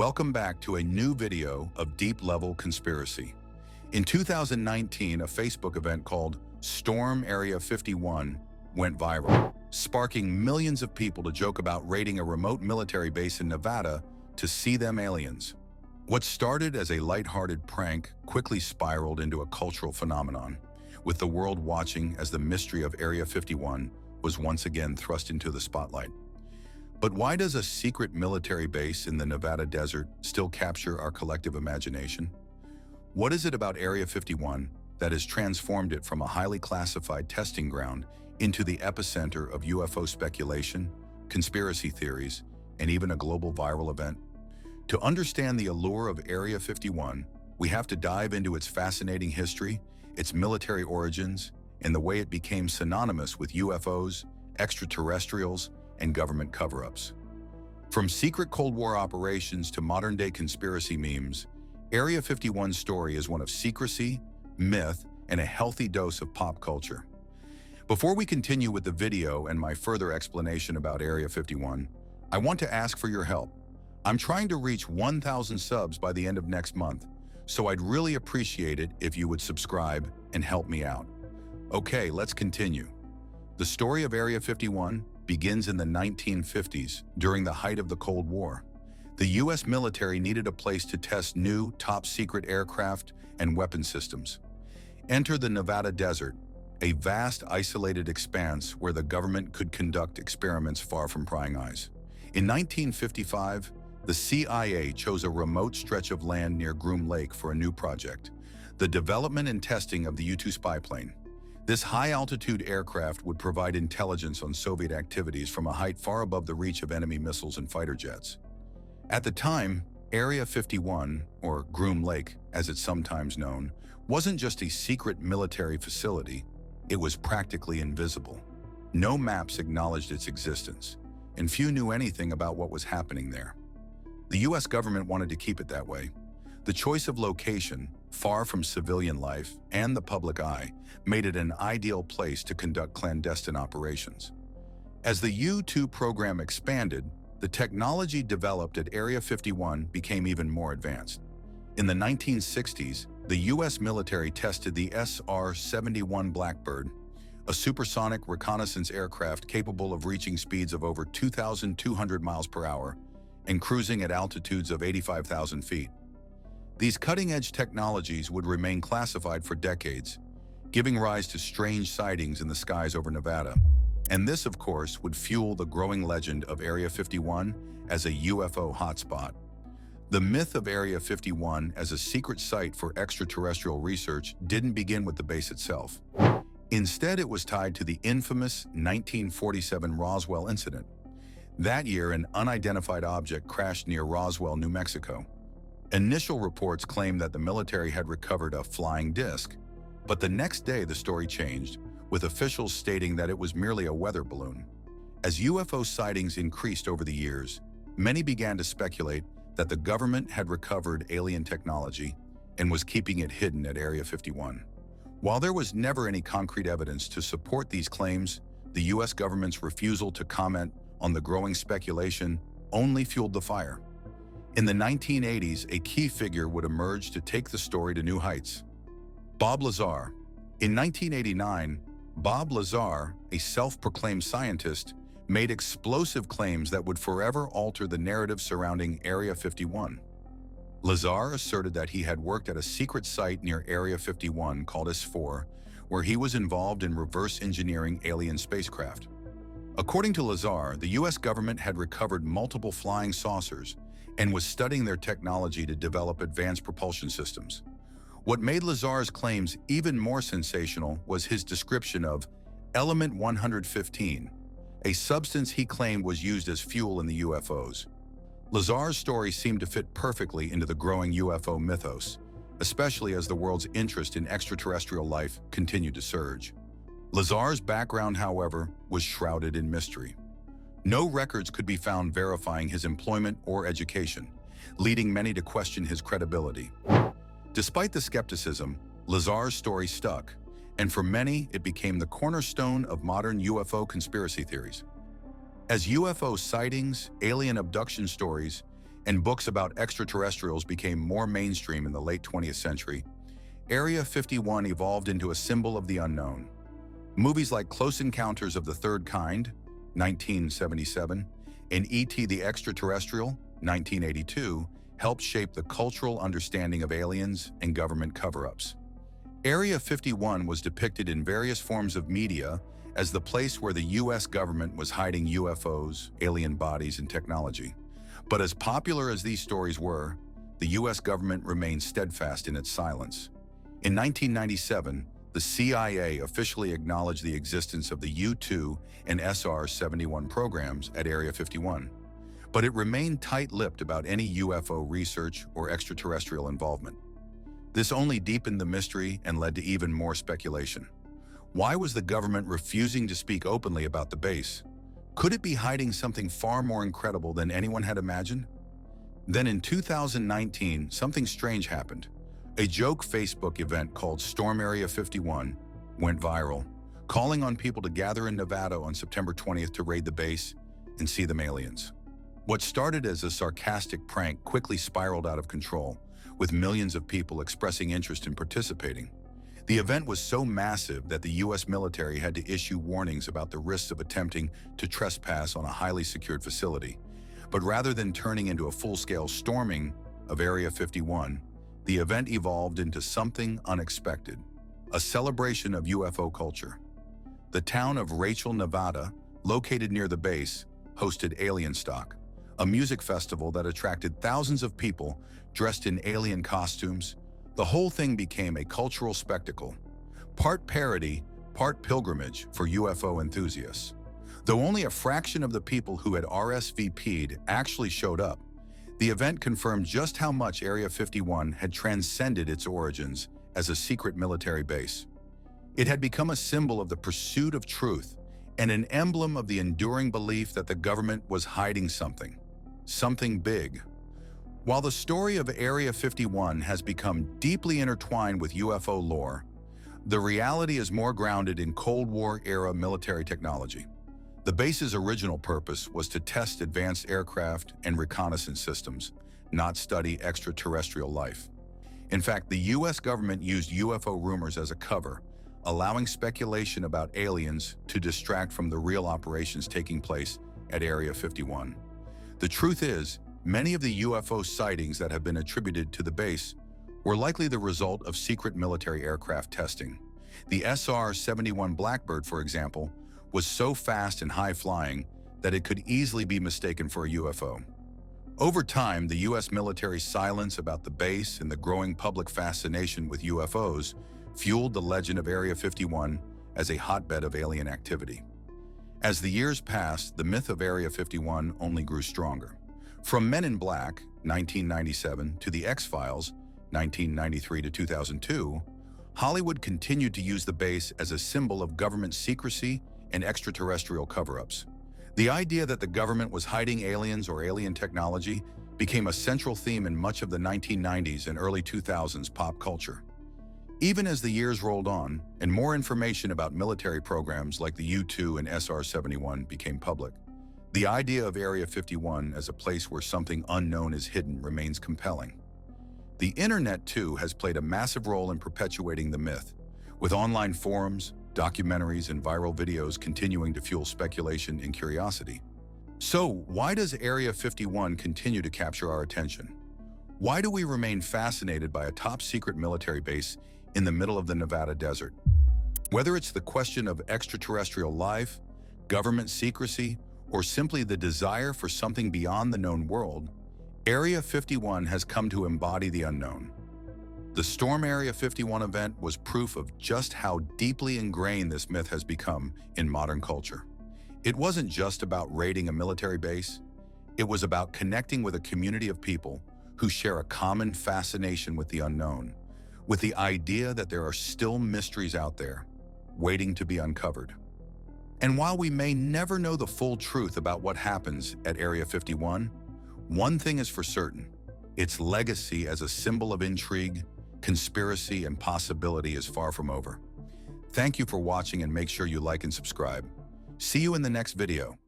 Welcome back to a new video of deep-level conspiracy. In 2019, a Facebook event called Storm Area 51 went viral, sparking millions of people to joke about raiding a remote military base in Nevada to see them aliens. What started as a lighthearted prank quickly spiraled into a cultural phenomenon, with the world watching as the mystery of Area 51 was once again thrust into the spotlight. But why does a secret military base in the Nevada desert still capture our collective imagination? What is it about Area 51 that has transformed it from a highly classified testing ground into the epicenter of UFO speculation, conspiracy theories, and even a global viral event? To understand the allure of Area 51, we have to dive into its fascinating history, its military origins, and the way it became synonymous with UFOs, extraterrestrials, and government cover-ups. From secret Cold War operations to modern-day conspiracy memes, Area 51's story is one of secrecy, myth, and a healthy dose of pop culture. Before we continue with the video and my further explanation about Area 51, I want to ask for your help. I'm trying to reach 1,000 subs by the end of next month, so I'd really appreciate it if you would subscribe and help me out. Okay, let's continue. The story of Area 51 begins in the 1950s, during the height of the Cold War. The U.S. military needed a place to test new, top-secret aircraft and weapon systems. Enter the Nevada desert, a vast, isolated expanse where the government could conduct experiments far from prying eyes. In 1955, the CIA chose a remote stretch of land near Groom Lake for a new project, the development and testing of the U-2 spy plane. This high-altitude aircraft would provide intelligence on Soviet activities from a height far above the reach of enemy missiles and fighter jets. At the time, Area 51, or Groom Lake as it's sometimes known, wasn't just a secret military facility, it was practically invisible. No maps acknowledged its existence, and few knew anything about what was happening there. The US government wanted to keep it that way. The choice of location, far from civilian life and the public eye, made it an ideal place to conduct clandestine operations. As the U-2 program expanded, the technology developed at Area 51 became even more advanced. In the 1960s, the US military tested the SR-71 Blackbird, a supersonic reconnaissance aircraft capable of reaching speeds of over 2,200 miles per hour and cruising at altitudes of 85,000 feet. These cutting-edge technologies would remain classified for decades, giving rise to strange sightings in the skies over Nevada. And this, of course, would fuel the growing legend of Area 51 as a UFO hotspot. The myth of Area 51 as a secret site for extraterrestrial research didn't begin with the base itself. Instead, it was tied to the infamous 1947 Roswell incident. That year, an unidentified object crashed near Roswell, New Mexico. Initial reports claimed that the military had recovered a flying disc, but the next day the story changed, with officials stating that it was merely a weather balloon. As UFO sightings increased over the years, many began to speculate that the government had recovered alien technology and was keeping it hidden at Area 51. While there was never any concrete evidence to support these claims, the US government's refusal to comment on the growing speculation only fueled the fire. In the 1980s, a key figure would emerge to take the story to new heights. Bob Lazar. In 1989, Bob Lazar, a self-proclaimed scientist, made explosive claims that would forever alter the narrative surrounding Area 51. Lazar asserted that he had worked at a secret site near Area 51 called S4, where he was involved in reverse engineering alien spacecraft. According to Lazar, the US government had recovered multiple flying saucers and was studying their technology to develop advanced propulsion systems. What made Lazar's claims even more sensational was his description of Element 115, a substance he claimed was used as fuel in the UFOs. Lazar's story seemed to fit perfectly into the growing UFO mythos, especially as the world's interest in extraterrestrial life continued to surge. Lazar's background, however, was shrouded in mystery. No records could be found verifying his employment or education, leading many to question his credibility. Despite the skepticism, Lazar's story stuck, and for many, it became the cornerstone of modern UFO conspiracy theories. As UFO sightings, alien abduction stories, and books about extraterrestrials became more mainstream in the late 20th century, Area 51 evolved into a symbol of the unknown. Movies like Close Encounters of the Third Kind, 1977, and E.T. the Extraterrestrial, 1982, helped shape the cultural understanding of aliens and government cover-ups. Area 51 was depicted in various forms of media as the place where the U.S. government was hiding UFOs, alien bodies, and technology. But as popular as these stories were, the U.S. government remained steadfast in its silence. In 1997, the CIA officially acknowledged the existence of the U-2 and SR-71 programs at Area 51, but it remained tight-lipped about any UFO research or extraterrestrial involvement. This only deepened the mystery and led to even more speculation. Why was the government refusing to speak openly about the base? Could it be hiding something far more incredible than anyone had imagined? Then in 2019, something strange happened. A joke Facebook event called Storm Area 51 went viral, calling on people to gather in Nevada on September 20th to raid the base and see them aliens. What started as a sarcastic prank quickly spiraled out of control, with millions of people expressing interest in participating. The event was so massive that the U.S. military had to issue warnings about the risks of attempting to trespass on a highly secured facility. But rather than turning into a full-scale storming of Area 51, the event evolved into something unexpected, a celebration of UFO culture. The town of Rachel, Nevada, located near the base, hosted Alien Stock, a music festival that attracted thousands of people dressed in alien costumes. The whole thing became a cultural spectacle, part parody, part pilgrimage for UFO enthusiasts. Though only a fraction of the people who had RSVP'd actually showed up, the event confirmed just how much Area 51 had transcended its origins as a secret military base. It had become a symbol of the pursuit of truth and an emblem of the enduring belief that the government was hiding something big. While the story of Area 51 has become deeply intertwined with UFO lore, the reality is more grounded in Cold War-era military technology. The base's original purpose was to test advanced aircraft and reconnaissance systems, not study extraterrestrial life. In fact, the U.S. government used UFO rumors as a cover, allowing speculation about aliens to distract from the real operations taking place at Area 51. The truth is, many of the UFO sightings that have been attributed to the base were likely the result of secret military aircraft testing. The SR-71 Blackbird, for example, was so fast and high-flying that it could easily be mistaken for a UFO. Over time, the U.S. military's silence about the base and the growing public fascination with UFOs fueled the legend of Area 51 as a hotbed of alien activity. As the years passed, the myth of Area 51 only grew stronger. From Men in Black, 1997, to The X-Files, 1993 to 2002, Hollywood continued to use the base as a symbol of government secrecy and extraterrestrial cover-ups. The idea that the government was hiding aliens or alien technology became a central theme in much of the 1990s and early 2000s pop culture. Even as the years rolled on and more information about military programs like the U-2 and SR-71 became public, the idea of Area 51 as a place where something unknown is hidden remains compelling. The internet, too, has played a massive role in perpetuating the myth, with online forums, documentaries, and viral videos continuing to fuel speculation and curiosity. So, why does Area 51 continue to capture our attention? Why do we remain fascinated by a top-secret military base in the middle of the Nevada desert? Whether it's the question of extraterrestrial life, government secrecy, or simply the desire for something beyond the known world, Area 51 has come to embody the unknown. The Storm Area 51 event was proof of just how deeply ingrained this myth has become in modern culture. It wasn't just about raiding a military base. It was about connecting with a community of people who share a common fascination with the unknown, with the idea that there are still mysteries out there waiting to be uncovered. And while we may never know the full truth about what happens at Area 51, one thing is for certain: its legacy as a symbol of intrigue, conspiracy, and possibility is far from over. Thank you for watching, and make sure you like and subscribe. See you in the next video.